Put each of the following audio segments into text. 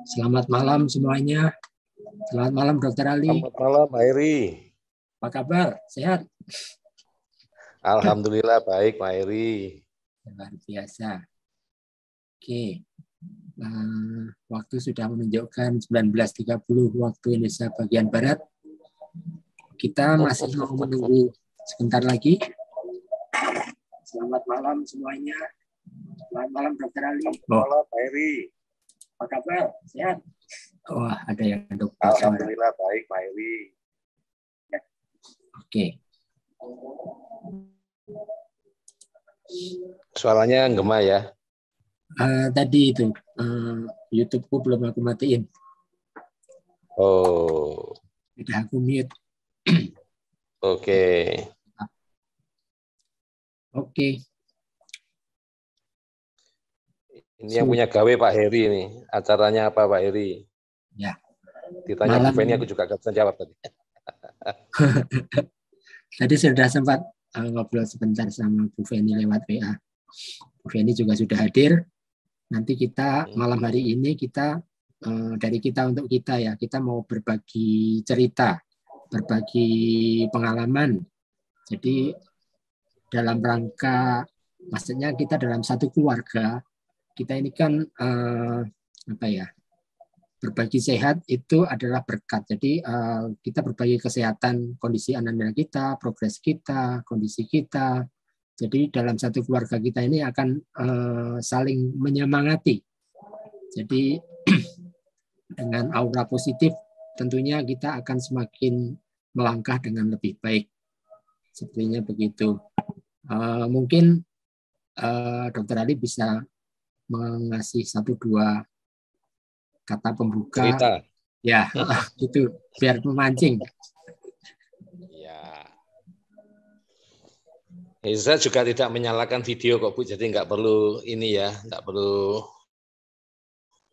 Selamat malam semuanya. Selamat malam Dokter Ali. Selamat malam Pak Heri. Apa kabar? Sehat? Alhamdulillah baik Pak Heri. Luar biasa. Oke. Waktu sudah menunjukkan 19.30 waktu Indonesia bagian Barat. Kita masih mau menunggu sebentar lagi. Selamat malam semuanya. Selamat malam Dokter Ali. Selamat malam Pak Heri. Apa kabar? Sehat? Wah, ada yang dokter. Alhamdulillah baik Pak Heri. Ya. Oke. Suaranya gema ya? Tadi itu YouTube-ku belum aku matiin. Oh. Sudah aku mute. Oke. Oke. Ini yang punya gawe Pak Heri ini. Acaranya apa Pak Heri? Ya. Ditanya Bu Feni, aku juga gak bisa jawab tadi. Tadi sudah sempat ngobrol sebentar sama Bu Feni lewat WA. Bu Feni juga sudah hadir. Nanti kita malam hari ini kita dari kita untuk kita ya, kita mau berbagi cerita, berbagi pengalaman. Jadi dalam rangka, maksudnya kita dalam satu keluarga, kita ini kan berbagi sehat itu adalah berkat. Jadi kita berbagi kesehatan, kondisi anak-anak kita, progres kita, kondisi kita. Jadi dalam satu keluarga kita ini akan saling menyemangati. Jadi dengan aura positif tentunya kita akan semakin melangkah dengan lebih baik. Sepertinya begitu. Mungkin Dokter Ali bisa mengasih 1-2 kata pembuka. Cerita. Ya, itu biar memancing. Ya. Saya juga tidak menyalakan video kok Bu, jadi nggak perlu ini ya, nggak perlu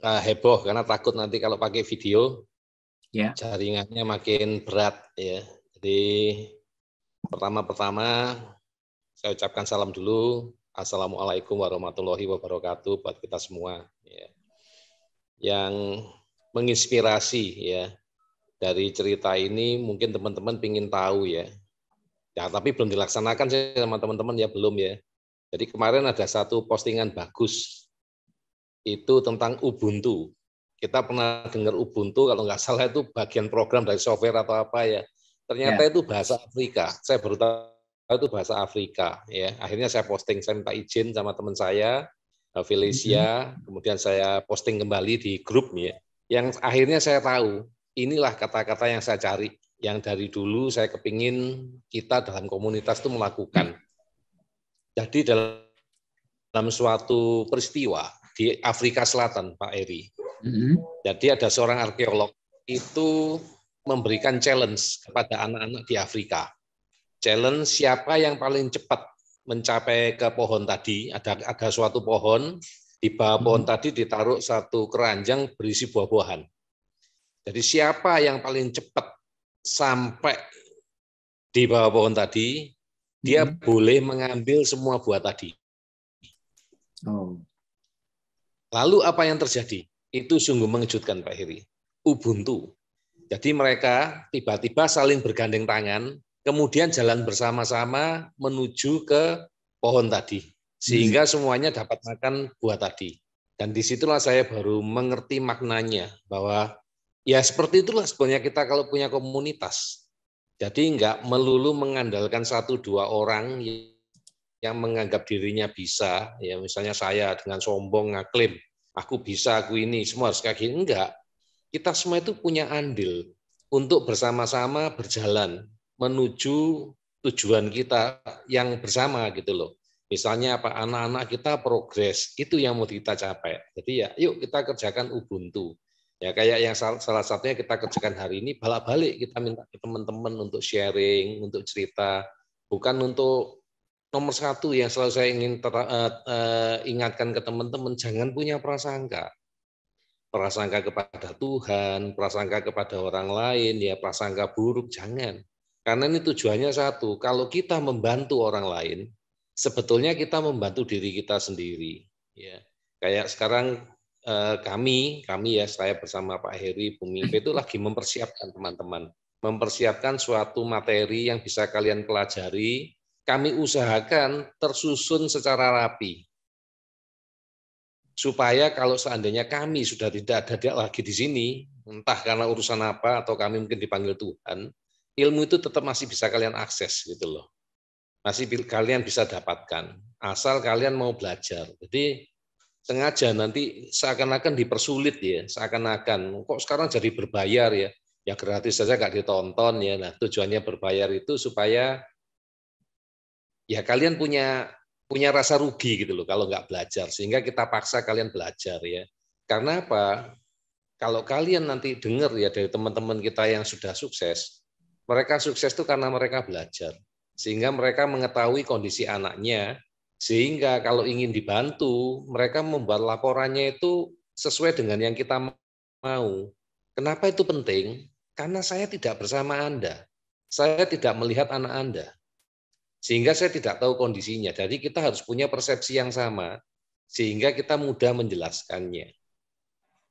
heboh karena takut nanti kalau pakai video ya, jaringannya makin berat ya. Jadi pertama-tama saya ucapkan salam dulu. Assalamualaikum warahmatullahi wabarakatuh buat kita semua. Ya. Yang menginspirasi ya dari cerita ini mungkin teman-teman ingin tahu ya. Ya tapi belum dilaksanakan sih sama teman-teman ya belum ya. Jadi kemarin ada satu postingan bagus itu tentang Ubuntu. Kita pernah dengar Ubuntu kalau nggak salah itu bagian program dari software atau apa ya. Ternyata itu bahasa Afrika. Saya baru tahu itu bahasa Afrika ya. Akhirnya saya posting, saya minta izin sama teman saya Felicia, kemudian saya posting kembali di grup ya. Yang akhirnya saya tahu inilah kata-kata yang saya cari, yang dari dulu saya kepingin kita dalam komunitas itu melakukan. Jadi dalam suatu peristiwa di Afrika Selatan, Pak Eri. Jadi ada seorang arkeolog itu memberikan challenge kepada anak-anak di Afrika. Challenge siapa yang paling cepat mencapai ke pohon tadi, ada suatu pohon, di bawah pohon tadi ditaruh satu keranjang berisi buah-buahan. Jadi siapa yang paling cepat sampai di bawah pohon tadi, dia boleh mengambil semua buah tadi. Lalu apa yang terjadi? Itu sungguh mengejutkan Pak Heri. Ubuntu. Jadi mereka tiba-tiba saling bergandeng tangan, kemudian jalan bersama-sama menuju ke pohon tadi. Sehingga semuanya dapat makan buah tadi. Dan disitulah saya baru mengerti maknanya, bahwa ya seperti itulah sebenarnya kita kalau punya komunitas. Jadi enggak melulu mengandalkan 1-2 orang yang menganggap dirinya bisa, ya misalnya saya dengan sombong ngaklaim, aku bisa, aku ini, semua harus kayak gini. Enggak. Kita semua itu punya andil untuk bersama-sama berjalan menuju tujuan kita yang bersama gitu loh. Misalnya apa, anak-anak kita progres, itu yang mau kita capai. Jadi ya yuk kita kerjakan Ubuntu. Ya kayak yang salah satunya kita kerjakan hari ini, balik-balik kita minta ke teman-teman untuk sharing, untuk cerita. Bukan untuk nomor 1 yang selalu saya ingin ingatkan ke teman-teman, jangan punya prasangka. Prasangka kepada Tuhan, prasangka kepada orang lain, ya prasangka buruk, jangan. Karena ini tujuannya satu, kalau kita membantu orang lain, sebetulnya kita membantu diri kita sendiri. Ya. Kayak sekarang kami ya, saya bersama Pak Heri, Bung Mingfe itu lagi mempersiapkan teman-teman, mempersiapkan suatu materi yang bisa kalian pelajari. Kami usahakan tersusun secara rapi, supaya kalau seandainya kami sudah tidak ada lagi di sini, entah karena urusan apa atau kami mungkin dipanggil Tuhan, ilmu itu tetap masih bisa kalian akses gitu loh, masih kalian bisa dapatkan, asal kalian mau belajar. Jadi sengaja nanti seakan-akan dipersulit ya, seakan-akan kok sekarang jadi berbayar ya, ya gratis saja nggak ditonton ya. Nah tujuannya berbayar itu supaya ya kalian punya rasa rugi gitu loh kalau nggak belajar, sehingga kita paksa kalian belajar ya. Karena apa? Kalau kalian nanti dengar ya dari teman-teman kita yang sudah sukses, mereka sukses itu karena mereka belajar, sehingga mereka mengetahui kondisi anaknya. Sehingga kalau ingin dibantu, mereka membuat laporannya itu sesuai dengan yang kita mau. Kenapa itu penting? Karena saya tidak bersama Anda. Saya tidak melihat anak Anda. Sehingga saya tidak tahu kondisinya. Jadi kita harus punya persepsi yang sama, sehingga kita mudah menjelaskannya.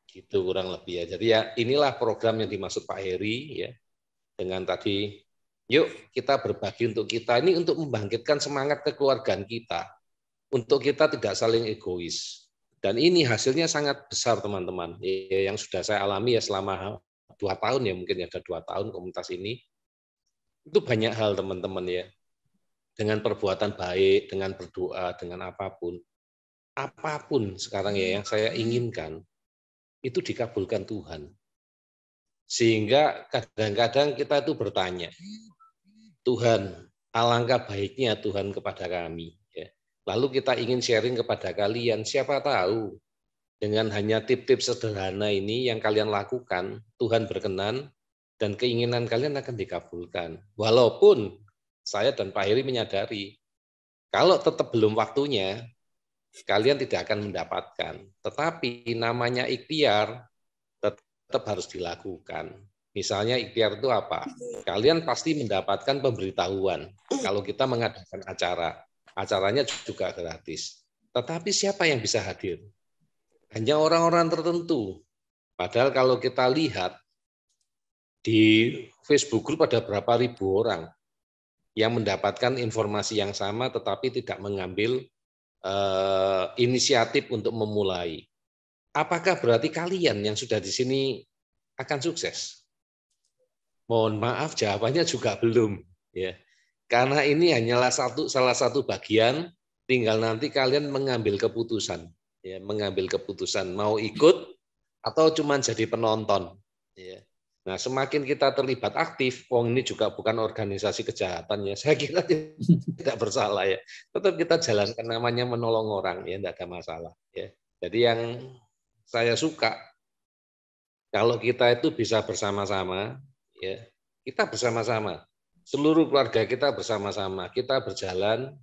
Gitu kurang lebih ya. Jadi ya inilah program yang dimaksud Pak Heri ya. Dengan tadi, yuk kita berbagi untuk kita. Ini untuk membangkitkan semangat kekeluargaan kita. Untuk kita tidak saling egois. Dan ini hasilnya sangat besar teman-teman. Yang sudah saya alami ya selama 2 tahun ya, mungkin ada 2 tahun komunitas ini. Itu banyak hal teman-teman ya. Dengan perbuatan baik, dengan berdoa, dengan apapun. Apapun sekarang ya yang saya inginkan, itu dikabulkan Tuhan. Sehingga kadang-kadang kita itu bertanya, Tuhan, alangkah baiknya Tuhan kepada kami. Lalu kita ingin sharing kepada kalian, siapa tahu dengan hanya tips-tips sederhana ini yang kalian lakukan, Tuhan berkenan dan keinginan kalian akan dikabulkan. Walaupun saya dan Pak Heri menyadari, kalau tetap belum waktunya, kalian tidak akan mendapatkan. Tetapi namanya ikhtiar tetap harus dilakukan. Misalnya ikhtiar itu apa? Kalian pasti mendapatkan pemberitahuan kalau kita mengadakan acara. Acaranya juga gratis. Tetapi siapa yang bisa hadir? Hanya orang-orang tertentu. Padahal kalau kita lihat di Facebook Group ada berapa ribu orang yang mendapatkan informasi yang sama tetapi tidak mengambil inisiatif untuk memulai. Apakah berarti kalian yang sudah di sini akan sukses? Mohon maaf, jawabannya juga belum. Ya. Karena ini hanyalah salah satu bagian, tinggal nanti kalian mengambil keputusan, ya, mengambil keputusan mau ikut atau cuma jadi penonton. Ya. Nah, semakin kita terlibat aktif, ini juga bukan organisasi kejahatan ya, saya kira tidak bersalah ya. Tetap kita jalankan namanya menolong orang ya, tidak ada masalah. Ya. Jadi yang saya suka kalau kita itu bisa bersama-sama, ya, kita bersama-sama. Seluruh keluarga kita bersama-sama, kita berjalan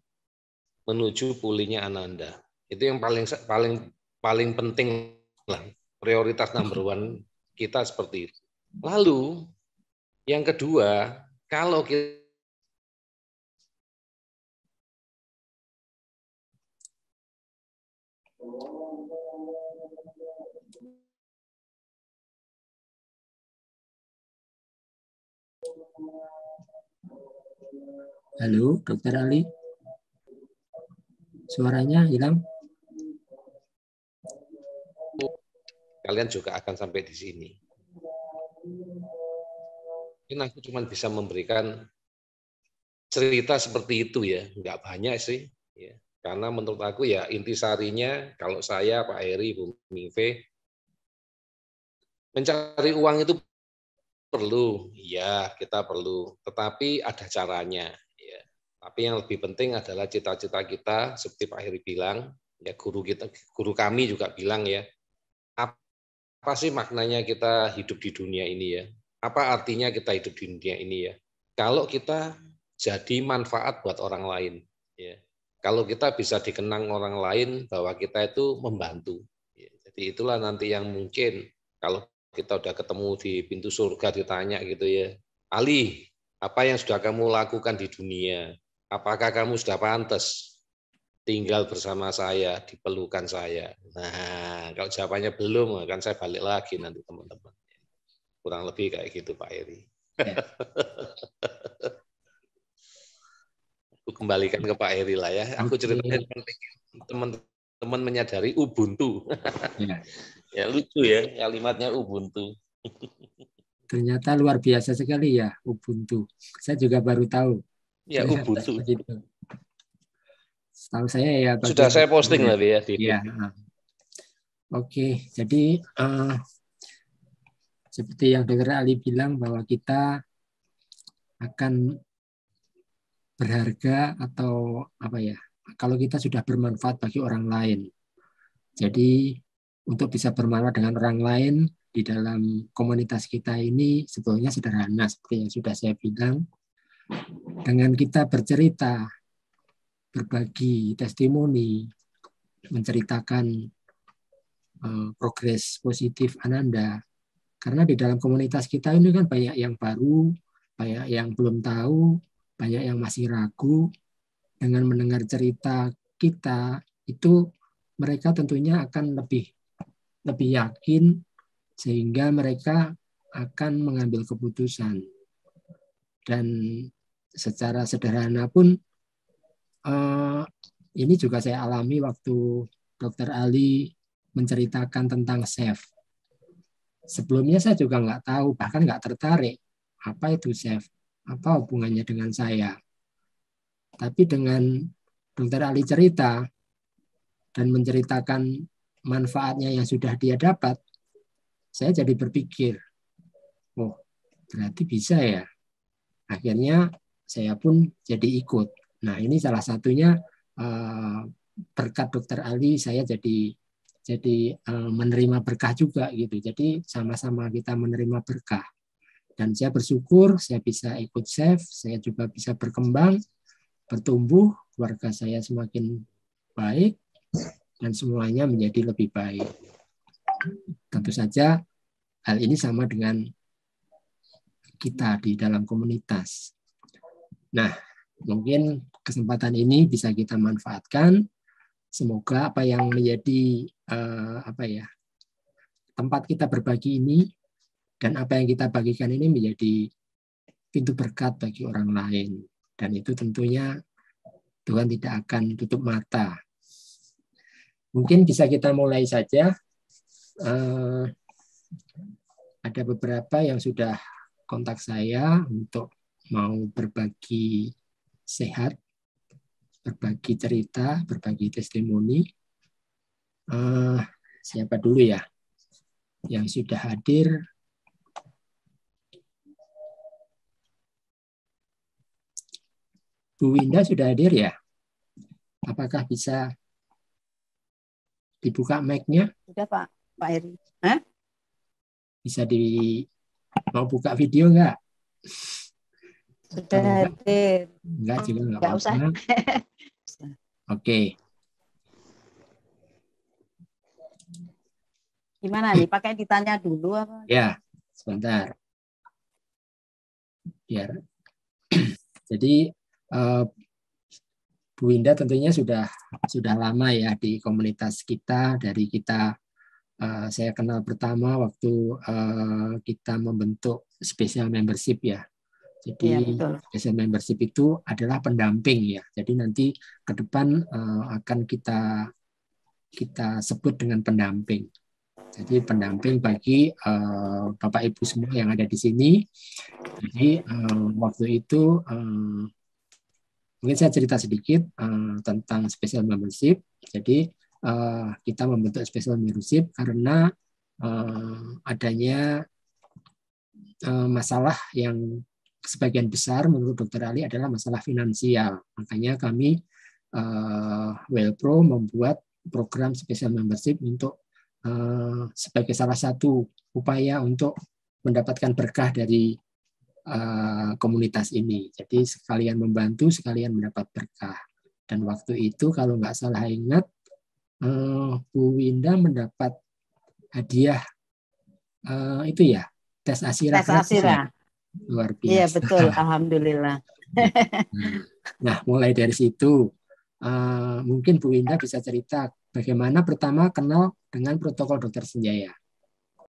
menuju pulihnya Ananda. Itu yang paling penting lah, prioritas number one kita seperti itu. Lalu yang kedua, kalau kita Halo, Dokter Ali. Suaranya hilang. Kalian juga akan sampai di sini. Ini aku cuma bisa memberikan cerita seperti itu ya, nggak banyak sih. Ya. Karena menurut aku ya intisarinya kalau saya, Pak Heri, Bu Mingfe, mencari uang itu perlu, ya kita perlu, tetapi ada caranya. Ya. Tapi yang lebih penting adalah cita-cita kita, seperti Pak Heri bilang, ya guru kami juga bilang ya, apa sih maknanya kita hidup di dunia ini ya? Apa artinya kita hidup di dunia ini ya? Kalau kita jadi manfaat buat orang lain, ya. Kalau kita bisa dikenang orang lain bahwa kita itu membantu. Ya. Jadi itulah nanti yang mungkin kalau kita udah ketemu di pintu surga ditanya gitu ya, Ali, apa yang sudah kamu lakukan di dunia? Apakah kamu sudah pantas tinggal bersama saya, di pelukan saya. Nah, kalau jawabannya belum, kan saya balik lagi nanti teman-teman. Kurang lebih kayak gitu Pak Eri. Ya. Aku kembalikan ke Pak Eri lah ya. Aku ceritain penting teman-teman menyadari Ubuntu. Ya. Ya lucu ya kalimatnya Ubuntu. Ternyata luar biasa sekali ya Ubuntu. Saya juga baru tahu. Ya Ubuntu. Tahu saya ya. Sudah saya posting tadi ya di ya. Oke, jadi seperti yang Dr. Ali bilang bahwa kita akan berharga atau apa ya, kalau kita sudah bermanfaat bagi orang lain. Jadi untuk bisa bermanfaat dengan orang lain di dalam komunitas kita ini sebetulnya sederhana seperti yang sudah saya bilang. Dengan kita bercerita, berbagi testimoni, menceritakan progres positif Ananda. Karena di dalam komunitas kita ini kan banyak yang baru, banyak yang belum tahu, banyak yang masih ragu. Dengan mendengar cerita kita, itu mereka tentunya akan lebih yakin, sehingga mereka akan mengambil keputusan. Dan secara sederhana pun, ini juga saya alami waktu Dr. Ali menceritakan tentang SAFE. Sebelumnya saya juga nggak tahu, bahkan nggak tertarik. Apa itu SAFE? Apa hubungannya dengan saya? Tapi dengan Dr. Ali cerita dan menceritakan manfaatnya yang sudah dia dapat, saya jadi berpikir, oh berarti bisa ya. Akhirnya saya pun jadi ikut. Nah ini salah satunya berkat Dr. Ali saya jadi menerima berkah juga gitu. Jadi sama-sama kita menerima berkah. Dan saya bersyukur saya bisa ikut SAFE, saya juga bisa berkembang, bertumbuh, keluarga saya semakin baik, dan semuanya menjadi lebih baik. Tentu saja hal ini sama dengan kita di dalam komunitas. Nah, mungkin kesempatan ini bisa kita manfaatkan. Semoga apa yang menjadi tempat kita berbagi ini dan apa yang kita bagikan ini menjadi pintu berkat bagi orang lain. Dan itu tentunya Tuhan tidak akan tutup mata. Mungkin bisa kita mulai saja. Ada beberapa yang sudah kontak saya untuk mau berbagi sehat, berbagi cerita, berbagi testimoni. Siapa dulu ya yang sudah hadir? Bu Winda sudah hadir ya? Apakah bisa dibuka mic-nya? Sudah Pak Eri. Bisa mau buka video nggak? Sudah hadir. Enggak juga nggak usah. Oke. Gimana nih? Pakai ditanya dulu apa? Ya, sebentar. Biar. Jadi Bu Winda tentunya sudah lama ya di komunitas kita. Dari kita saya kenal pertama waktu kita membentuk special membership ya. Jadi ya, special membership itu adalah pendamping ya. Jadi nanti ke depan akan kita sebut dengan pendamping. Jadi pendamping bagi Bapak Ibu semua yang ada di sini. Jadi waktu itu mungkin saya cerita sedikit tentang special membership. Jadi kita membentuk special membership karena adanya masalah yang sebagian besar menurut Dr. Ali adalah masalah finansial. Makanya kami WellPro membuat program special membership untuk sebagai salah satu upaya untuk mendapatkan berkah dari komunitas ini. Jadi sekalian membantu, sekalian mendapat berkah. Dan waktu itu kalau nggak salah ingat, Bu Winda mendapat hadiah itu ya, tes Asira. Tes Asira. Luar biasa. Iya betul, alhamdulillah. Nah, mulai dari situ Mungkin Bu Winda bisa cerita bagaimana pertama kenal dengan protokol Dokter Senjaya.